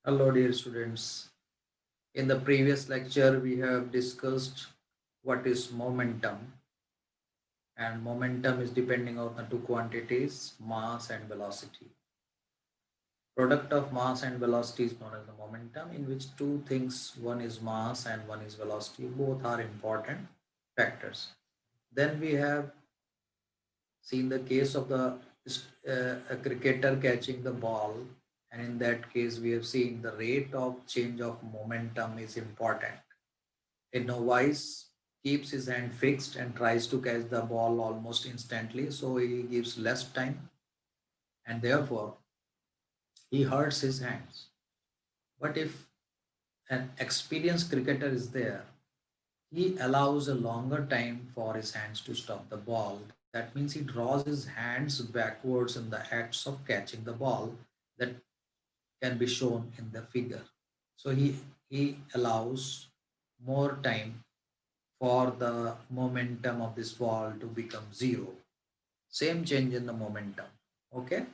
Hello, dear students. In the previous lecture, we have discussed what is momentum, and momentum is depending on the two quantities, mass and velocity. Product of mass and velocity is known as the momentum, in which two things, one is mass and one is velocity, both are important factors. Then we have seen the case of a cricketer catching the ball, and in that case, we have seen the rate of change of momentum is important. A novice keeps his hand fixed and tries to catch the ball almost instantly, so he gives less time and therefore he hurts his hands. But if an experienced cricketer is there, he allows a longer time for his hands to stop the ball. That means he draws his hands backwards in the acts of catching the ball that can be shown in the figure. So he allows more time for the momentum of this ball to become zero. Same change in the momentum. Okay.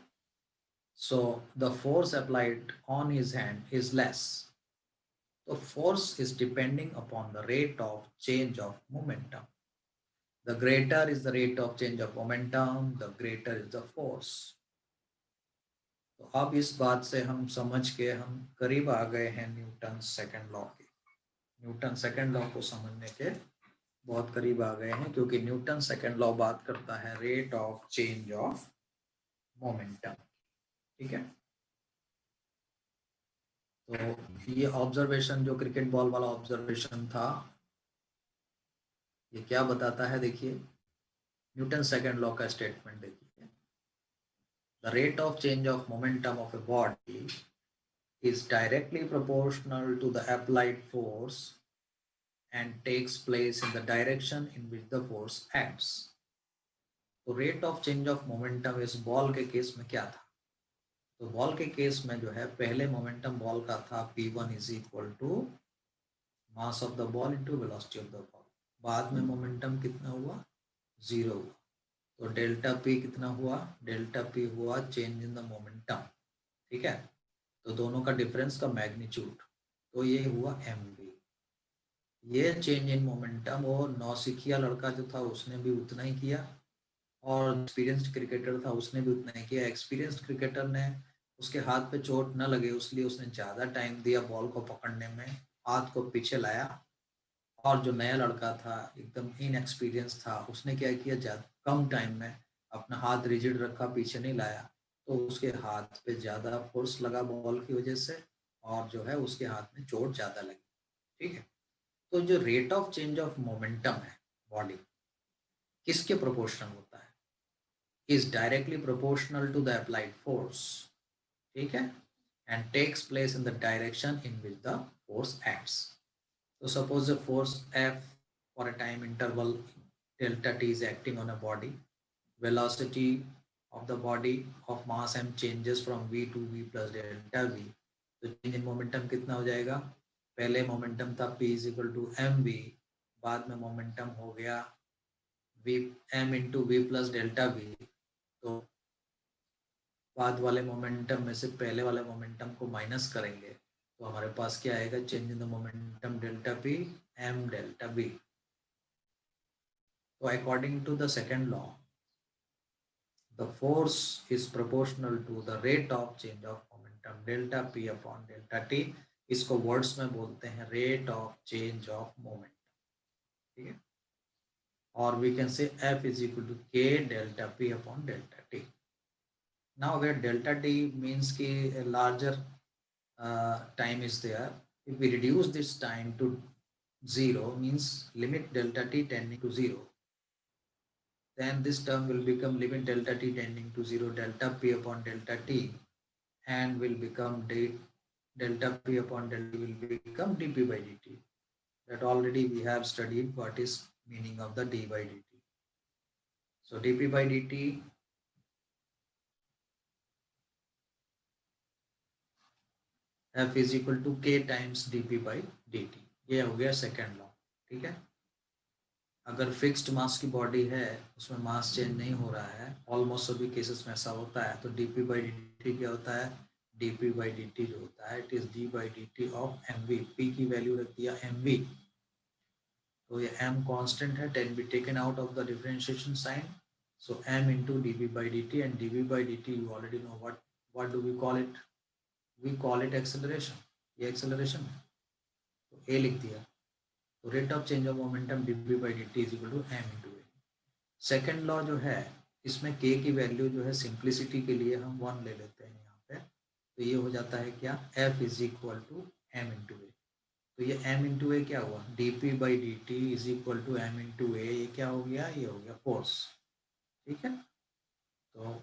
So the force applied on his hand is less. The force is depending upon the rate of change of momentum. The greater is the rate of change of momentum, the greater is the force. तो अब इस बात से हम समझ के हम करीब आ गए हैं न्यूटन सेकंड लॉ के। न्यूटन सेकंड लॉ को समझने के बहुत करीब आ गए हैं, क्योंकि न्यूटन सेकंड लॉ बात करता है rate of change of momentum. ठीक है, तो ये ऑब्जर्वेशन जो क्रिकेट बॉल वाला ऑब्जर्वेशन था, ये क्या बताता है? देखिए, न्यूटन सेकंड लॉ का स्टेटमेंट देखिए। The rate of change of momentum of a body is directly proportional to the applied force and takes place in the direction in which the force acts. तो rate of change of momentum इस ball के case में क्या था? तो ball के case में जो है, पहले मोमेंटम बॉल का था P1 is equal to mass of the ball into velocity of the ball. बाद में मोमेंटम कितना हुआ? जीरो हुआ। तो डेल्टा पी कितना हुआ? डेल्टा पी हुआ चेंज इन द मोमेंटम। ठीक है, तो दोनों का डिफरेंस का मैग्नीट्यूड, तो ये हुआ एम वी। ये चेंज इन मोमेंटम वो नौसिखिया लड़का जो था उसने भी उतना ही किया, और एक्सपीरियंस्ड क्रिकेटर था उसने भी उतना ही किया। एक्सपीरियंस्ड क्रिकेटर ने, उसके हाथ पे चोट न लगे इसलिए उसने ज़्यादा टाइम दिया बॉल को पकड़ने में, हाथ को पीछे लाया। और जो नया लड़का था, एकदम इनएक्सपीरियंस था, उसने क्या किया, ज़्यादा कम टाइम में अपना हाथ रिजिड रखा, पीछे नहीं लाया, तो उसके हाथ पे ज़्यादा फोर्स लगा बॉल की वजह से, और जो है उसके हाथ में चोट ज़्यादा लगी। ठीक है, तो जो rate of change of momentum है बॉडी, किसके प्रोपोर्शनल होता है? Is directly proportional to the applied force. ठीक है, and takes place in the direction in which the force acts. So suppose the force F for a time interval delta t is acting on a body. Velocity of the body of mass m changes from v to v plus delta v. तो change in momentum कितना हो जाएगा? पहले momentum था p is equal to mv, बाद में momentum हो गया v m into v plus delta v। तो बाद वाले मोमेंटम में से पहले वाले मोमेंटम को माइनस करेंगे, तो हमारे पास क्या आएगा? Change in the momentum delta P M delta B. तो according to the second law, the force is proportional to the rate of change of momentum delta P upon delta T. इसको words में बोलते हैं rate of change of momentum. ठीक है, और we can say F is equal to K delta P upon delta T. Now where delta t means कि a larger time is there, if we reduce this time to 0, means limit delta t tending to 0, then this term will become limit delta t tending to 0 delta p upon delta t, and will become delta p upon delta will become dp by dt. That already we have studied what is meaning of the d by dt. So dp by dt F is equal to K times D P by D T. ये हो गया second law. ठीक है, अगर fixed mass की body है, उसमें mass change नहीं हो रहा है, ऑलमोस्ट सभी केसेस में ऐसा होता है, तो D P by D T क्या होता है? dp by dt जो होता है it is d by dt of mv, p की वैल्यू रख दिया mv, तो ये m कांस्टेंट है, can be taken out of the differentiation sign, so m into dv by dt, and dv by dt you already know what do we call it, we call it acceleration, ये acceleration है, तो a लिख दिया, तो rate of change of momentum dv by dt is equal to m into a। Second law जो है इसमें k की वैल्यू जो है सिंप्लिसिटी के लिए हम 1 ले लेते हैं यहाँ पे, तो ये हो जाता है क्या, f is equal to m into A, तो ये m इंटू ए क्या हुआ, dp by D T is equal to m into A, ये क्या हो गया, ये हो गया फोर्स, ठीक है। तो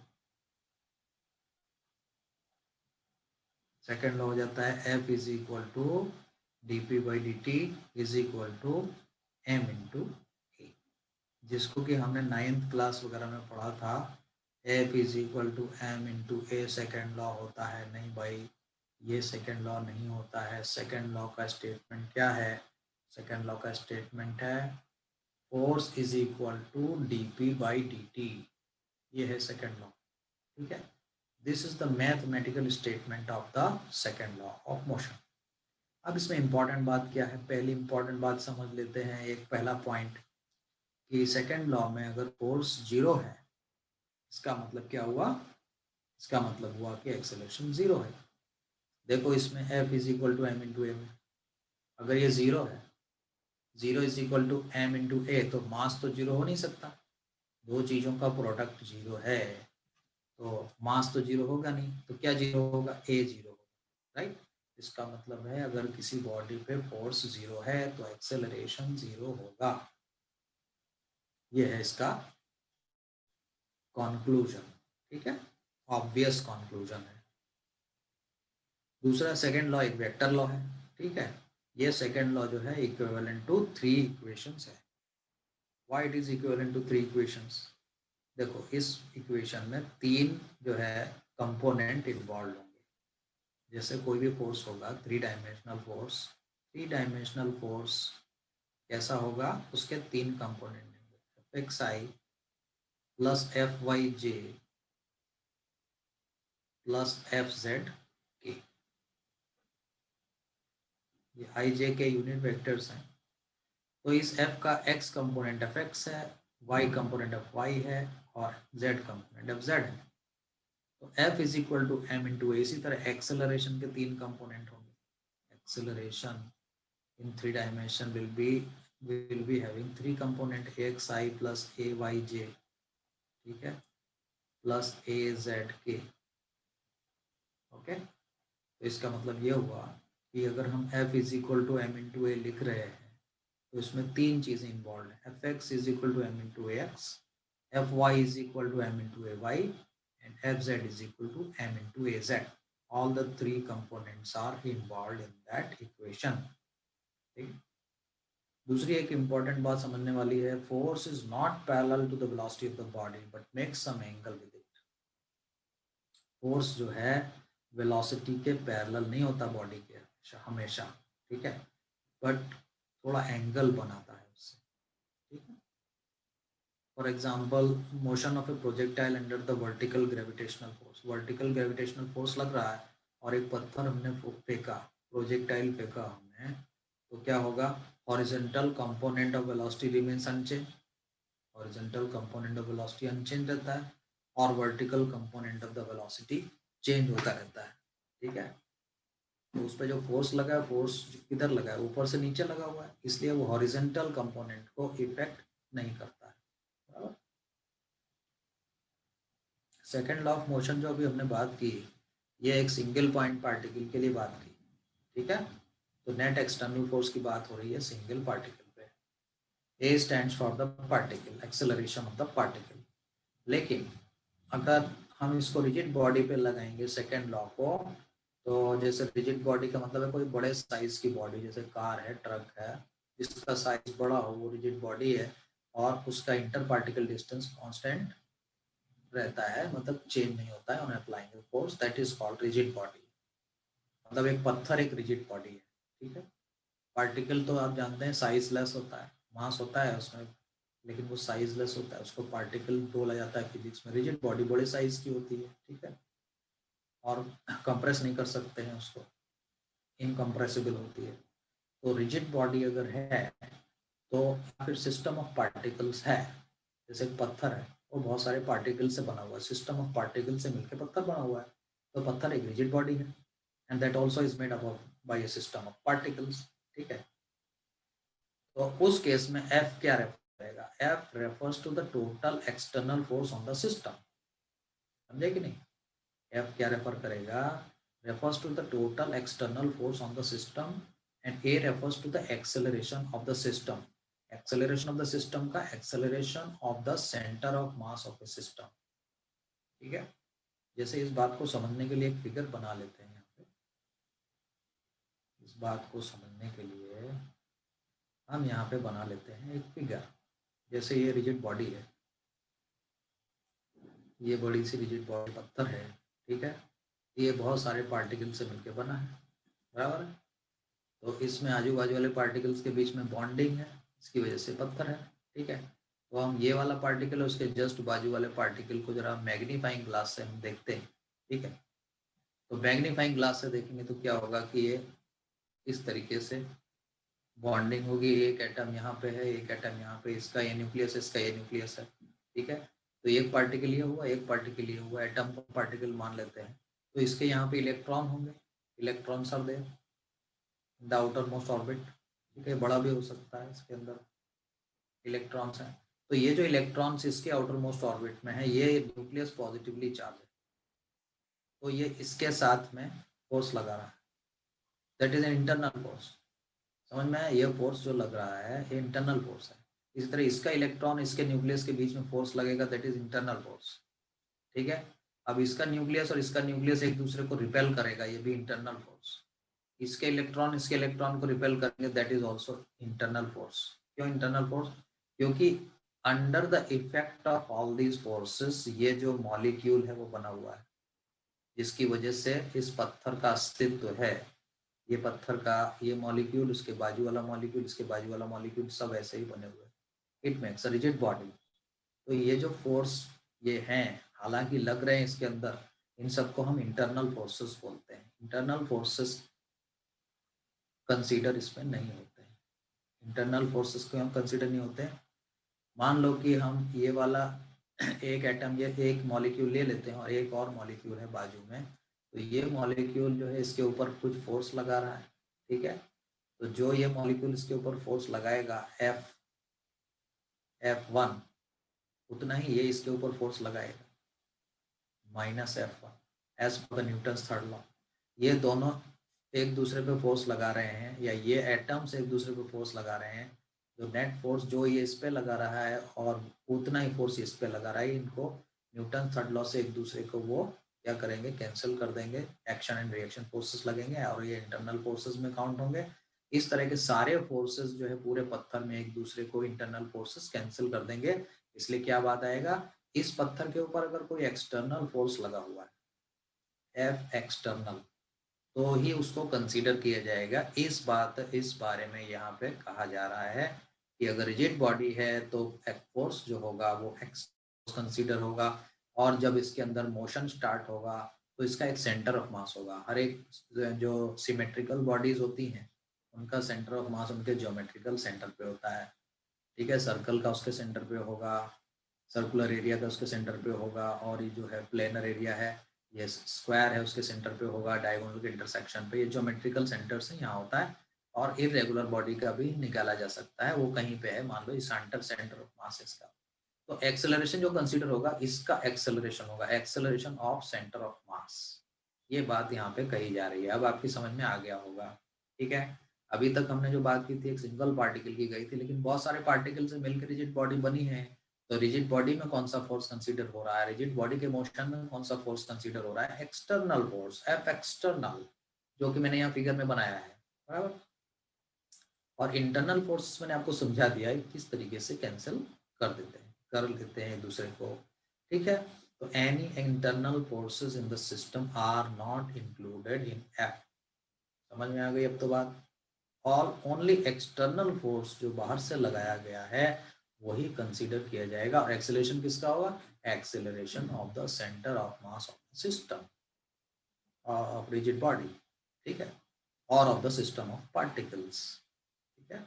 सेकेंड लॉ हो जाता है f is equal to dp by D T is equal to m into A, जिसको कि हमने 9th क्लास वगैरह में पढ़ा था, f is equal to m into a second law होता है, नहीं भाई ये सेकेंड लॉ नहीं होता है। सेकेंड लॉ का स्टेटमेंट क्या है, सेकेंड लॉ का स्टेटमेंट है force is equal to dp by dt, ये है सेकेंड लॉ, ठीक है। This is the mathematical statement of the second law of motion. अब इसमें इंपॉर्टेंट बात क्या है, पहली इंपॉर्टेंट बात समझ लेते हैं, एक पहला पॉइंट कि सेकेंड लॉ में अगर फोर्स 0 है, इसका मतलब क्या हुआ, इसका मतलब हुआ कि एक्सेलरेशन 0 है। देखो इसमें f is equal to m into A में, अगर ये 0 है, 0 is equal to m into A, तो मास तो 0 हो नहीं सकता, दो चीज़ों का प्रोडक्ट 0 है तो मास तो 0 होगा नहीं, तो क्या 0 होगा, a 0 होगा, राइट। इसका मतलब है अगर किसी बॉडी पे फोर्स 0 है तो एक्सेलरेशन 0 होगा, ये है इसका कंक्लूजन, ठीक है, ऑब्वियस कंक्लूजन है। दूसरा सेकेंड लॉ एक वेक्टर लॉ है, ठीक है, ये सेकेंड लॉ जो है इक्विवेलेंट टू 3 इक्वेशंस है। Why it is equivalent to 3 equations, देखो इस इक्वेशन में 3 जो है कंपोनेंट इन्वॉल्व होंगे, जैसे कोई भी फोर्स होगा 3 डायमेंशनल फोर्स, 3 डायमेंशनल फोर्स कैसा होगा, उसके 3 कंपोनेंट होंगे, F I plus F Y J plus F Z K, ये आई जे के यूनिट वेक्टर्स हैं, तो इस f का x कंपोनेंट एफ एक्स है, y कंपोनेंट एफ वाई है और z कंपोनेंट एफ जेड है, तो f is equal to m into A. इसी तरह एक्सेलरेशन के 3 कंपोनेंट होंगे, acceleration in 3 dimension will be having 3 component, ax i plus a y j, ठीक है, plus a z k, okay. तो इसका मतलब ये हुआ कि अगर हम f is equal to m into ए लिख रहे हैं तो इसमें 3 चीजें इन्वॉल्व है, F X is equal to M into A X, F Y is equal to M into A Y and F Z is equal to M into A Z. All the 3 components are involve in that equation, ठीक। दूसरी एक important बात समझने वाली है, force is not parallel to the velocity of the body but makes some angle with it. Force जो है velocity के पैरेलल नहीं होता बॉडी के हमेशा, ठीक है, बट थोड़ा एंगल बनाता है उससे, ठीक है। For example motion of A projectile under the vertical gravitational force, vertical gravitational force लग रहा है और एक पत्थर हमने फेंका, प्रोजेक्टाइल फेंका हमने, तो क्या होगा, horizontal component of velocity remains unchanged, horizontal component of velocity unchanged रहता है और vertical component of the velocity change होता रहता है, ठीक है। तो उस पर जो फोर्स लगा है, फोर्स किधर लगा है, ऊपर से नीचे लगा हुआ है, इसलिए वो हॉरिजॉन्टल कंपोनेंट को इफेक्ट नहीं करता है, बराबर। सेकेंड लॉ ऑफ मोशन जो अभी हमने बात की, ये एक सिंगल पॉइंट पार्टिकल के लिए बात की, ठीक है, तो नेट एक्सटर्नल फोर्स की बात हो रही है सिंगल पार्टिकल पे। ए stands for the particle, acceleration of the particle. लेकिन अगर हम इसको रिजिड बॉडी पे लगाएंगे सेकेंड लॉ को, तो जैसे रिजिड बॉडी का मतलब है कोई बड़े साइज की बॉडी, जैसे कार है, ट्रक है, जिसका साइज बड़ा हो वो रिजिड बॉडी है और उसका इंटर पार्टिकल डिस्टेंस कांस्टेंट रहता है, मतलब चेंज नहीं होता है on applying force, that is called rigid body. मतलब एक पत्थर एक रिजिड बॉडी है, ठीक है। पार्टिकल तो आप जानते हैं साइज लेस होता है, मास होता है उसमें, लेकिन वो साइज लेस होता है, उसको पार्टिकल बोला जाता है फिजिक्स में। रिजिड बॉडी बड़े साइज की होती है, ठीक है। और कंप्रेस नहीं कर सकते हैं उसको, इनकम्प्रेसिबल होती है। तो रिजिड बॉडी अगर है तो फिर सिस्टम ऑफ पार्टिकल्स है, जैसे एक पत्थर है वो बहुत सारे पार्टिकल से बना हुआ है, सिस्टम ऑफ पार्टिकल से मिलकर पत्थर बना हुआ है, तो पत्थर एक रिजिड बॉडी है and that also is made up by a system of particles. ठीक है, तो उस केस में एफ क्या रेफर करेगा, F refers to the total external force on the system, समझे कि नहीं। एफ क्या रेफर करेगा, refers to the total external force on the system and A refers to the acceleration of the system. Acceleration of the system का acceleration of the centre of mass of the system. ठीक है, जैसे इस बात को समझने के लिए एक फिगर बना लेते हैं यहाँ पे। इस बात को समझने के लिए हम यहाँ पे बना लेते हैं एक फिगर। जैसे ये रिजिड बॉडी है, ये बड़ी सी रिजिड बॉडी पत्थर है, ठीक है, ये बहुत सारे पार्टिकल से मिलकर बना है, बराबर है। तो इसमें आजू बाजू वाले पार्टिकल्स के बीच में बॉन्डिंग है, इसकी वजह से पत्थर है। ठीक है, तो हम ये वाला पार्टिकल उसके जस्ट बाजू वाले पार्टिकल को जरा मैग्नीफाइंग ग्लास से हम देखते हैं। ठीक है, तो मैग्नीफाइंग ग्लास से देखेंगे तो क्या होगा कि ये इस तरीके से बॉन्डिंग होगी, एक एटम यहाँ पे है, एक एटम यहाँ पे, इसका ये न्यूक्लियस है, इसका ये न्यूक्लियस है। ठीक है, तो एक पार्टिकल ये हुआ, एक पार्टिकल ये हुआ, एटम को पार्टिकल मान लेते हैं। तो इसके यहाँ पे इलेक्ट्रॉन होंगे, electrons are there the outer most orbit. ठीक है, बड़ा भी हो सकता है, इसके अंदर इलेक्ट्रॉन्स हैं। तो ये जो इलेक्ट्रॉन्स इसके आउटर मोस्ट ऑर्बिट में है, ये न्यूक्लियस पॉजिटिवली चार्ज है, तो ये इसके साथ में फोर्स लगा रहा है, that is an internal force. समझ में आया, ये फोर्स जो लग रहा है ये इंटरनल फोर्स है। इसी तरह इसका इलेक्ट्रॉन इसके न्यूक्लियस के बीच में फोर्स लगेगा, दैट इज इंटरनल फोर्स। ठीक है, अब इसका न्यूक्लियस और इसका न्यूक्लियस एक दूसरे को रिपेल करेगा, ये भी इंटरनल फोर्स। इसके इलेक्ट्रॉन को रिपेल करेंगे, that is also internal force. क्यों इंटरनल फोर्स, क्योंकि under the effect of all these forces ये जो मॉलिक्यूल है वो बना हुआ है, जिसकी वजह से इस पत्थर का अस्तित्व है। ये पत्थर का ये मॉलिक्यूल, उसके बाजू वाला मॉलिक्यूल, इसके बाजू वाला मॉलिक्यूल, सब ऐसे ही बने हुए हैं। It makes a rigid body. तो ये जो फोर्स ये हैं, हालांकि लग रहे हैं इसके अंदर, इन सबको हम इंटरनल फोर्सेस बोलते हैं। इंटरनल फोर्सेस कंसीडर इसमें नहीं होते हैं। इंटरनल फोर्सेस को हम कंसीडर नहीं होते हैं। मान लो कि हम ये वाला एक एटम, ये एक मॉलिक्यूल ले लेते हैं और एक और मॉलिक्यूल है बाजू में, तो ये मॉलिक्यूल जो है इसके ऊपर कुछ फोर्स लगा रहा है। ठीक है, तो जो ये मॉलिक्यूल इसके ऊपर फोर्स लगाएगा F1, उतना ही ये इसके ऊपर फोर्स लगाएगा -F1 as per Newton's third law. ये दोनों एक दूसरे पे फोर्स लगा रहे हैं, या ये एटम्स एक दूसरे पे फोर्स लगा रहे हैं। जो नेट फोर्स जो ये इस पे लगा रहा है और उतना ही फोर्स इस पे लगा रहा है, इनको न्यूटन थर्ड लॉ से एक दूसरे को वो क्या करेंगे, कैंसिल कर देंगे। एक्शन एंड रिएक्शन फोर्सेस लगेंगे और ये इंटरनल फोर्सेस में काउंट होंगे। इस तरह के सारे फोर्सेस जो है पूरे पत्थर में एक दूसरे को इंटरनल फोर्सेस कैंसिल कर देंगे। इसलिए क्या बात आएगा, इस पत्थर के ऊपर अगर कोई एक्सटर्नल फोर्स लगा हुआ है एफ एक्सटर्नल, तो ही उसको कंसीडर किया जाएगा। इस बारे में यहाँ पे कहा जा रहा है कि अगर रिजिड बॉडी है तो फोर्स जो होगा वो एक्स कंसीडर होगा, और जब इसके अंदर मोशन स्टार्ट होगा तो इसका एक सेंटर ऑफ मास होगा। हर एक जो सिमेट्रिकल बॉडीज होती हैं उनका सेंटर ऑफ मास उनके ज्योमेट्रिकल सेंटर पे होता है। ठीक है, सर्कल का उसके सेंटर पे होगा, सर्कुलर एरिया का उसके सेंटर पे होगा, और ये जो है प्लेनर एरिया है, ये स्क्वायर है, उसके सेंटर पे होगा, डायगोनल के इंटरसेक्शन पे। ये ज्योमेट्रिकल सेंटर से यहाँ होता है। और इरेगुलर बॉडी का भी निकाला जा सकता है, वो कहीं पे है, मान लो सेंटर सेंटर ऑफ मास इसका। तो एक्सेलरेशन जो कंसीडर होगा, इसका एक्सेलरेशन होगा एक्सेलरेशन ऑफ सेंटर ऑफ मास। ये बात यहाँ पे कही जा रही है, अब आपकी समझ में आ गया होगा। ठीक है, अभी तक हमने जो बात की थी एक सिंगल पार्टिकल की गई थी, लेकिन बहुत सारे पार्टिकल से मिलकर रिजिड बॉडी बनी है। तो रिजिड बॉडी में कौन सा फोर्स कंसीडर हो रहा है, रिजिड बॉडी के मोशन में कौन सा फोर्स कंसीडर हो रहा है, एक्सटर्नल फोर्स, एफ एक्सटर्नल, जो कि मैंने यहाँ फिगर में बनाया है, बराबर। और इंटरनल फोर्स मैंने आपको समझा दिया है किस तरीके से कैंसिल कर देते हैं एक दूसरे को। ठीक है, तो any internal forces in the system are not included in F. समझ में आ गई अब तो बात। और ओनली एक्सटर्नल फोर्स जो बाहर से लगाया गया है वही कंसीडर किया जाएगा। और एक्सेलरेशन किसका होगा, acceleration of the centre of mass of the system. Of rigid body, ठीक है, और of the system of particles, ठीक है।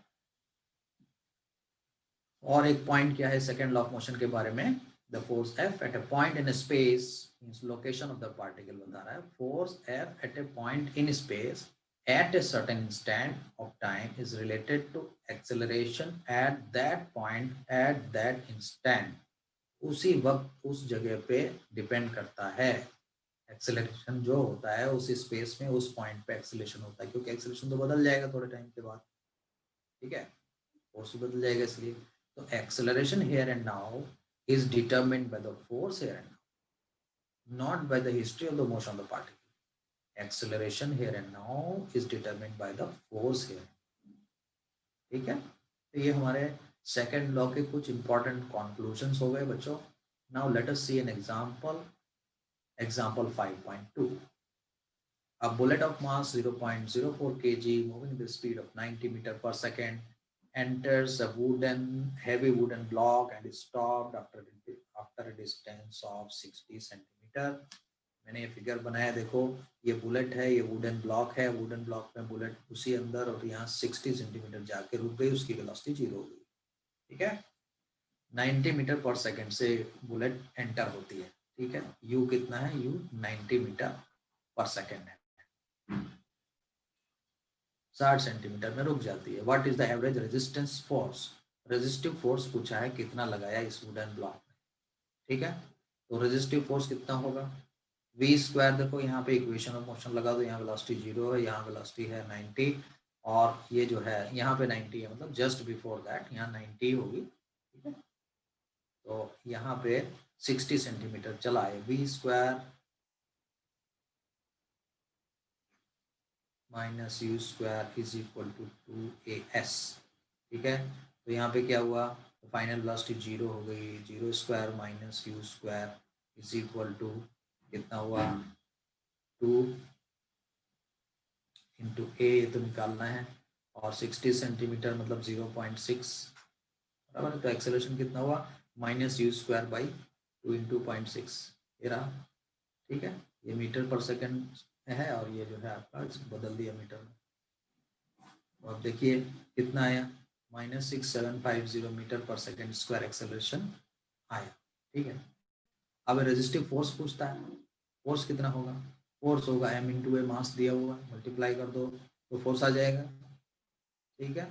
और एक पॉइंट क्या है सेकेंड लॉ ऑफ मोशन के बारे में, the force F at a point in space means location of the particle बता रहा है, force F at a point in space at a certain instant of time is related to acceleration at that point at that instant, उसी वक्त उस जगह पे depend करता है। एक्सेलरेशन जो होता है उस स्पेस में उस पॉइंट पे एक्सेलरेशन होता है, क्योंकि एक्सेलरेशन तो बदल जाएगा थोड़े टाइम के बाद, ठीक है, फोर्स बदल जाएगा इसलिए। तो acceleration here and now is determined by the force here and now, not by the history of the motion of the particle. Acceleration here and now is determined by the force here, ठीक है। तो ये हमारे second law के कुछ important conclusions हो गए बच्चों। Now let us see an example, example 5.2। A bullet of mass 0.04 kg moving with the speed of 90 meter per second enters a heavy wooden block and is stopped after a distance of 60 centimeter। मैंने ये figure बनाया, देखो ये bullet है, ये wooden block है, wooden block में bullet उसी अंदर और यहाँ 60 सेंटीमीटर जाके रुक गई, उसकी वेलोसिटी 0 हो गई, ठीक है। 90 मीटर पर सेकंड से बुलेट एंटर होती है, ठीक है। यू कितना है, यू 90 मीटर पर सेकंड है, 60 सेंटीमीटर में रुक जाती है। What is the average resistance force, resistive force पूछा है कितना लगाया इस वुडन ब्लॉक में, ठीक है। तो रेजिस्टिव फोर्स कितना होगा, वी स्क्वायर, देखो यहाँ पे इक्वेशन ऑफ मोशन लगा दो, यहाँ वेलोसिटी 0 है, यहाँ वेलोसिटी है 90 और ये जो है यहाँ पे 90 है, मतलब जस्ट बिफोर दैट यहाँ 90 होगी, ठीक है। तो यहाँ पे 60 सेंटीमीटर चला है, V square minus U square is equal to 2as, ठीक है। तो यहाँ पे क्या हुआ, तो फाइनल वेलोसिटी 0 हो गई, 0 square minus U square is equal to कितना हुआ 2 इंटू ए, ये तो निकालना है, और 60 सेंटीमीटर मतलब 0.6 बराबर। तो एक्सेलरेशन कितना हुआ minus U square by 2 into 0.6, ये रहा, ठीक है। ये मीटर पर सेकंड है और ये जो है आपका बदल दिया मीटर में। तो अब देखिए कितना आया, -6750 मीटर पर सेकंड स्क्वायर एक्सेलरेशन आया, ठीक है। अब रेजिस्टिव फोर्स पूछता है, फोर्स कितना होगा, फोर्स होगा m इंटू ए, मास दिया हुआ, मल्टीप्लाई कर दो तो फोर्स आ जाएगा, ठीक है।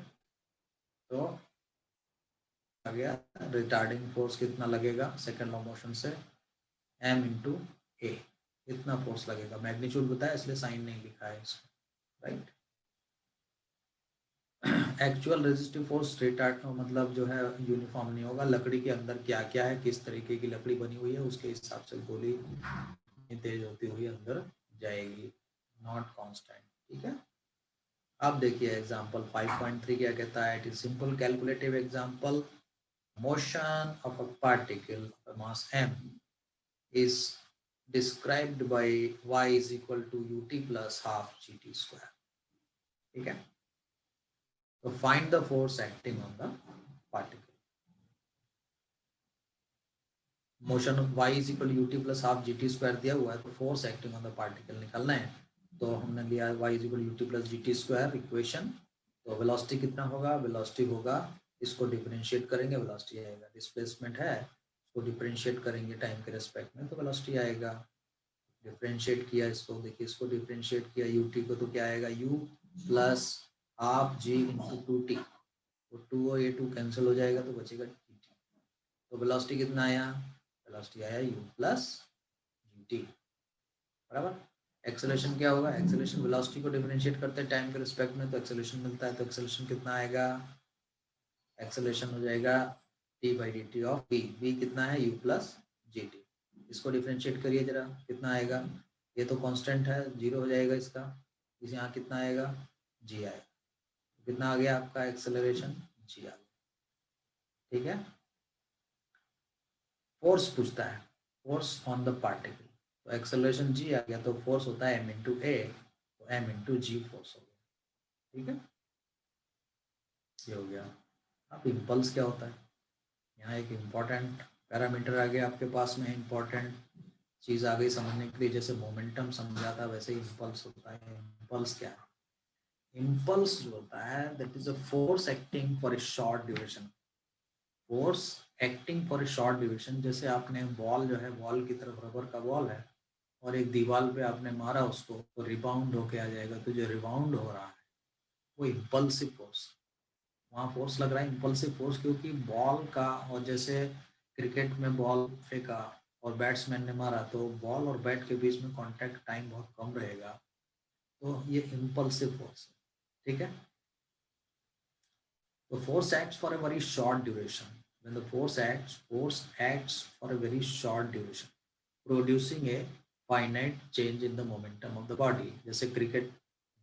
तो आ गया रिटार्डिंग फोर्स कितना लगेगा सेकेंड लॉ मोशन से, m इंटू ए, इतना फोर्स लगेगा। मैग्नीट्यूड बताया इसलिए साइन नहीं लिखा है इसको, right. Actual resistive force retard मतलब जो है यूनिफॉर्म नहीं होगा, लकड़ी के अंदर क्या क्या है, किस तरीके की लकड़ी बनी हुई है उसके हिसाब से गोली तेज होती हुई अंदर जाएगी, नॉट कांस्टेंट, ठीक है। अब देखिए एग्जांपल 5.3 क्या कहता है, it is simple calculative example, motion of a particle mass m is described by y is equal to ut plus half gt square, ठीक है। तो find the force acting on the particle, motion of y is equal to ut plus half gt square दिया हुआ है, तो force acting on the particle निकालना है। तो हमने लिया y is equal to ut plus gt square equation. तो वेलोसिटी कितना होगा, वेलोसिटी होगा, इसको डिफरेंशिएट करेंगे वेलोसिटी आएगा, डिस्प्लेसमेंट है उसको डिफरेंशिएट करेंगे टाइम के रेस्पेक्ट में तो वेलोसिटी आएगा। डिफरेंशिएट किया इसको, देखिए इसको डिफरेंशिएट किया ut को, तो क्या आएगा u plus half g into 2t, तो 2 और ये 2 कैंसिल हो जाएगा तो बचेगा dt। तो वेलोसिटी कितना आया, वेलोसिटी आया u प्लस gt बराबर। एक्सेलरेशन क्या होगा, एक्सेलरेशन वेलोसिटी को डिफरेंशिएट करते हैं टाइम के रिस्पेक्ट में तो एक्सेलरेशन मिलता है, तो एक्सेलरेशन कितना आएगा, एक्सेलरेशन हो जाएगा t by D T of v कितना है u प्लस जी टी। इसको डिफरेंशिएट करिए जरा, कितना आएगा, ये तो कांस्टेंट है 0 हो जाएगा इसका, इस यहाँ कितना आएगा g आएगा, कितना आ गया आपका एक्सेलरेशन g आ गया, ठीक है। फोर्स पूछता है, फोर्स ऑन द पार्टिकल, तो एक्सेलरेशन g आ गया, तो फोर्स होता है m इंटू ए, तो m इंटू जी फोर्स हो गया, ठीक है। ये हो गया। अब इम्पल्स क्या होता है, यहाँ एक इम्पॉर्टेंट पैरामीटर आ गया आपके पास में, इम्पॉर्टेंट चीज आ गई समझने के लिए। जैसे मोमेंटम समझा था वैसे ही इम्पल्स होता है। इम्पल्स क्या है? इम्पल्स जो होता है that is a force acting for a short duration. Force acting for a short duration. जैसे आपने बॉल जो है, बॉल की तरफ रबर का बॉल है और एक दीवार पे आपने मारा उसको, तो रिबाउंड होके आ जाएगा। तो जो रिबाउंड हो रहा है वो इम्पल्सिव फोर्स, वहाँ फोर्स लग रहा है इम्पल्सिव फोर्स, क्योंकि बॉल का, और जैसे क्रिकेट में बॉल फेंका और बैट्समैन ने मारा तो बॉल और बैट के बीच में कांटेक्ट टाइम बहुत कम रहेगा, तो ये इम्पल्सिव फोर्स है। ठीक है। तो force acts for a very short duration. when the force acts for a very short duration, producing a finite change in the momentum of the body। जैसे क्रिकेट,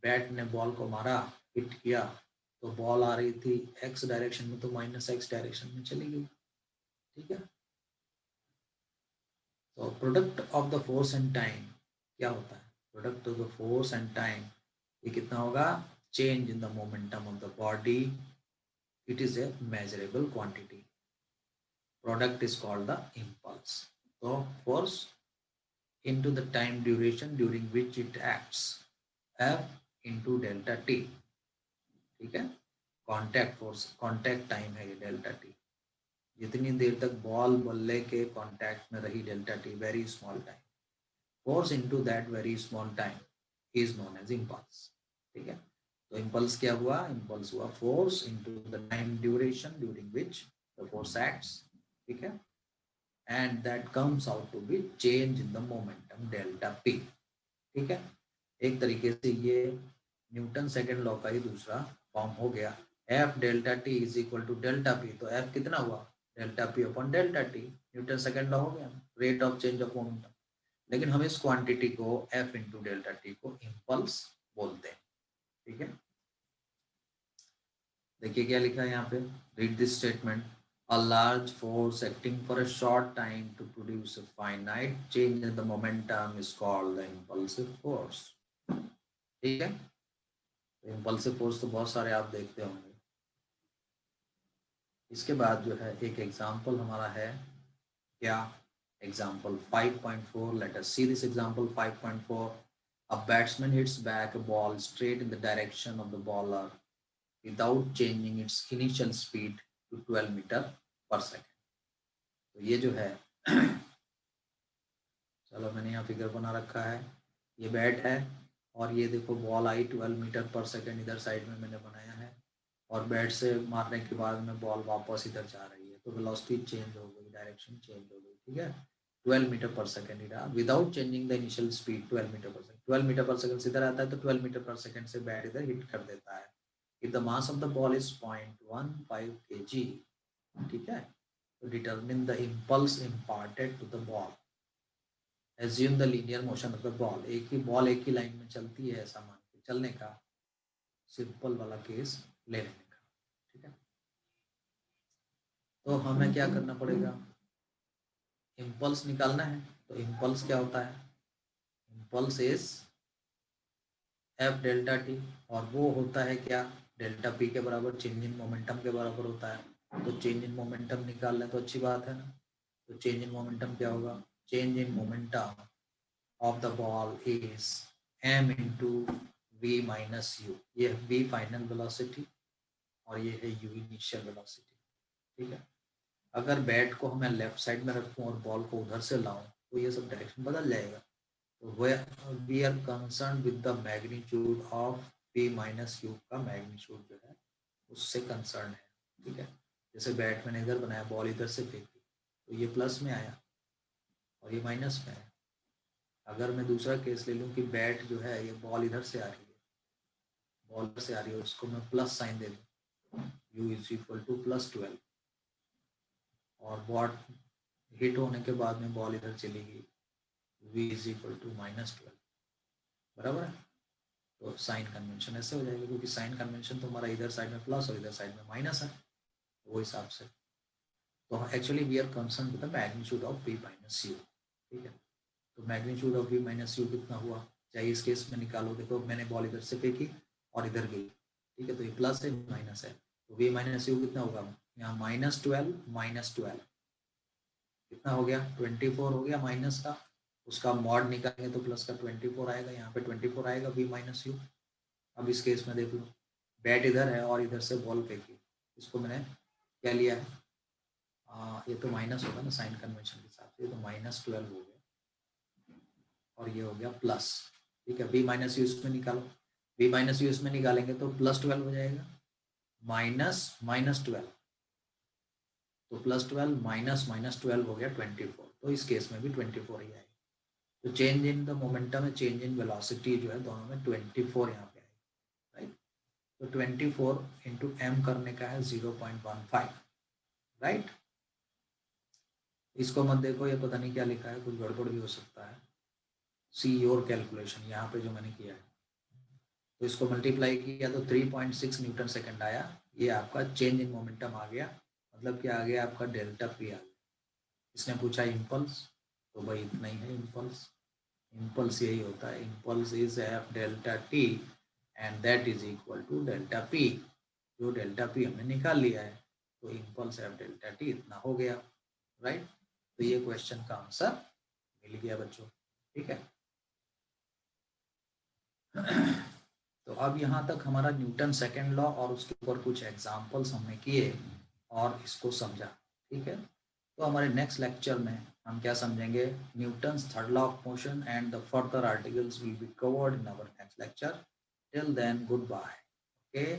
बैट ने बॉल को मारा, hit किया, तो बॉल आ रही थी x direction में, तो माइनस एक्स डायरेक्शन में चली गई। ठीक है। तो product of the force and time क्या होता है? Product of the force and time ये कितना होगा? Change in the momentum of the body. It is a measurable quantity. Product is called the impulse. तो force into the time duration during which it acts, F into delta t। ठीक है। Contact force, contact time है ये delta T. जितनी देर तक ball बल्ले के contact में रही, delta T, very small time, force into that very small time is known as impulse. ठीक है। तो इम्पल्स क्या हुआ? इम्पल्स हुआ force into the time duration during which the force acts. ठीक है। and that comes out to be change in the momentum delta p। ठीक है। एक तरीके से ये न्यूटन सेकंड लॉ का ही दूसरा फॉर्म हो गया। F delta T is equal to delta P. तो एफ कितना हुआ? Delta P upon delta T. Newton second law हो गया, rate of change of momentum. लेकिन हम इस क्वांटिटी को एफ इंटू डेल्टा टी को इम्पल्स बोलते हैं। ठीक है। देखिए क्या लिखा है यहाँ पे, read this statement. A large force acting for a short time to produce a finite change in the momentum is called the impulsive force। ठीक है। तो impulsive force तो बहुत सारे आप देखते होंगे। इसके बाद जो है एक एग्जाम्पल हमारा है, क्या? Example 5.4। Late us see this example 5.4। A batsman hits back a ball straight in the direction of the bowler without changing its initial speed to 12 metre per second. तो ये जो है चलो मैंने यहाँ फिगर बना रखा है, ये बैट है और ये देखो बॉल आई 12 मीटर पर सेकेंड, इधर साइड में मैंने बनाया है, और बैट से मारने के बाद में बॉल वापस इधर जा रही है, तो वेलोसिटी चेंज हो गई, डायरेक्शन चेंज हो गई। ठीक है। 12 मीटर पर सेकेंड ही रहा without changing the initial speed 12 metre per second. 12 metre per second से इधर आता है तो 12 मीटर पर सेकेंड से बैट इधर हिट कर देता है। If the mass of the ball is 0.15 kg। ठीक है। तो determine the impulse imparted to the ball. Assume the linear motion of the ball. एक ही बॉल एक ही लाइन में चलती है ऐसा मान के चलने का, सिंपल वाला केस ले लेने का। ठीक है। तो हमें क्या करना पड़ेगा? इम्पल्स निकालना है। तो इम्पल्स क्या होता है? Impulse is F delta T, और वो होता है क्या? डेल्टा पी के बराबर, चेंज इन मोमेंटम के बराबर होता है। तो चेंज इन मोमेंटम निकाल लें तो अच्छी बात है ना। तो चेंज इन मोमेंटम क्या होगा? Change in momentum of the ball is m into v minus u। ये v फाइनल वेलोसिटी और ये है u इनिशियल वेलोसिटी। ठीक है। अगर बैट को मैं लेफ्ट साइड में रखूं और बॉल को उधर से लाऊं तो ये सब डायरेक्शन बदल जाएगा। तो we are concern with the magnitude of v minus u का मैग्नीट्यूड जो है उससे कंसर्न है। ठीक है। जैसे बैट मैंने इधर बनाया, बॉल इधर से फेंकी तो ये प्लस में आया और ये माइनस में आया। अगर मैं दूसरा केस ले लूँ कि बैट जो है ये बॉल इधर से आ रही है, बॉल इधर से आ रही है, उसको मैं प्लस साइन दे दूँ, u इज इक्वल टू +12, और बॉल हिट होने के बाद में बॉल इधर चली गई, v इज इक्वल टू -12। बराबर है। तो साइन कन्वेंशन ऐसे हो जाएगा, क्योंकि साइन कन्वेंशन तो हमारा इधर साइड में प्लस और इधर साइड में माइनस है, तो वो हिसाब से। तो actually we are concern with the magnitude of v minus u। ठीक है। तो magnitude of v minus u कितना हुआ, चाहिए इस केस में निकालो। देखो मैंने बॉल इधर से फेंकी और इधर गई। ठीक है। तो ये प्लस है माइनस है, तो v माइनस u कितना होगा? यहाँ -12 -12 कितना हो गया? 24 हो गया माइनस का। उसका मॉड निकालेंगे तो प्लस का 24 आएगा, यहाँ पे 24 आएगा v माइनस यू। अब इस केस में देख लो, बैट इधर है और इधर से बॉल फेंकी, इसको मैंने क्या लिया है, ये तो माइनस होगा ना साइन कन्वेंशन के हिसाब से, ये तो -12 हो गया और ये हो गया प्लस। ठीक है, v माइनस यू इसमें निकालो, v माइनस यू इसमें निकालेंगे तो +12 हो जाएगा, -12, तो +12 -12 हो गया 24, तो इस केस में भी 24 ही आएगा। तो चेंज इन द मोमेंटम है, चेंज इन वेलोसिटी जो है दोनों में 24 यहाँ पे आएगा, राइट। तो 24 इंटू एम करने का है 0.15, राइट। इसको मत देखो, ये पता नहीं क्या लिखा है, कुछ गड़बड़ भी हो सकता है। सी योर कैलकुलेशन, यहाँ पे जो मैंने किया है, तो इसको मल्टीप्लाई किया तो 3.6 न्यूटन सेकंड आया, ये आपका चेंज इन मोमेंटम आ गया, मतलब क्या आ गया आपका डेल्टा पी आ गया। इसने पूछा इम्पल्स, तो भाई इतना ही है इम्पल्स। इम्पल्स यही होता है, impulse is F delta T and that is equal to delta P. जो डेल्टा पी हमने निकाल लिया है, तो इम्पल्स एफ डेल्टा टी इतना हो गया, राइट। तो ये क्वेश्चन का आंसर मिल गया बच्चों, ठीक है। तो अब यहाँ तक हमारा न्यूटन सेकेंड लॉ और उसके ऊपर कुछ एग्जाम्पल्स हमने किए और इसको समझा, ठीक है। तो हमारे नेक्स्ट लेक्चर में हम क्या समझेंगे, Newton's third law of motion and the further articles will be covered in our next lecture. Till then goodbye, okay.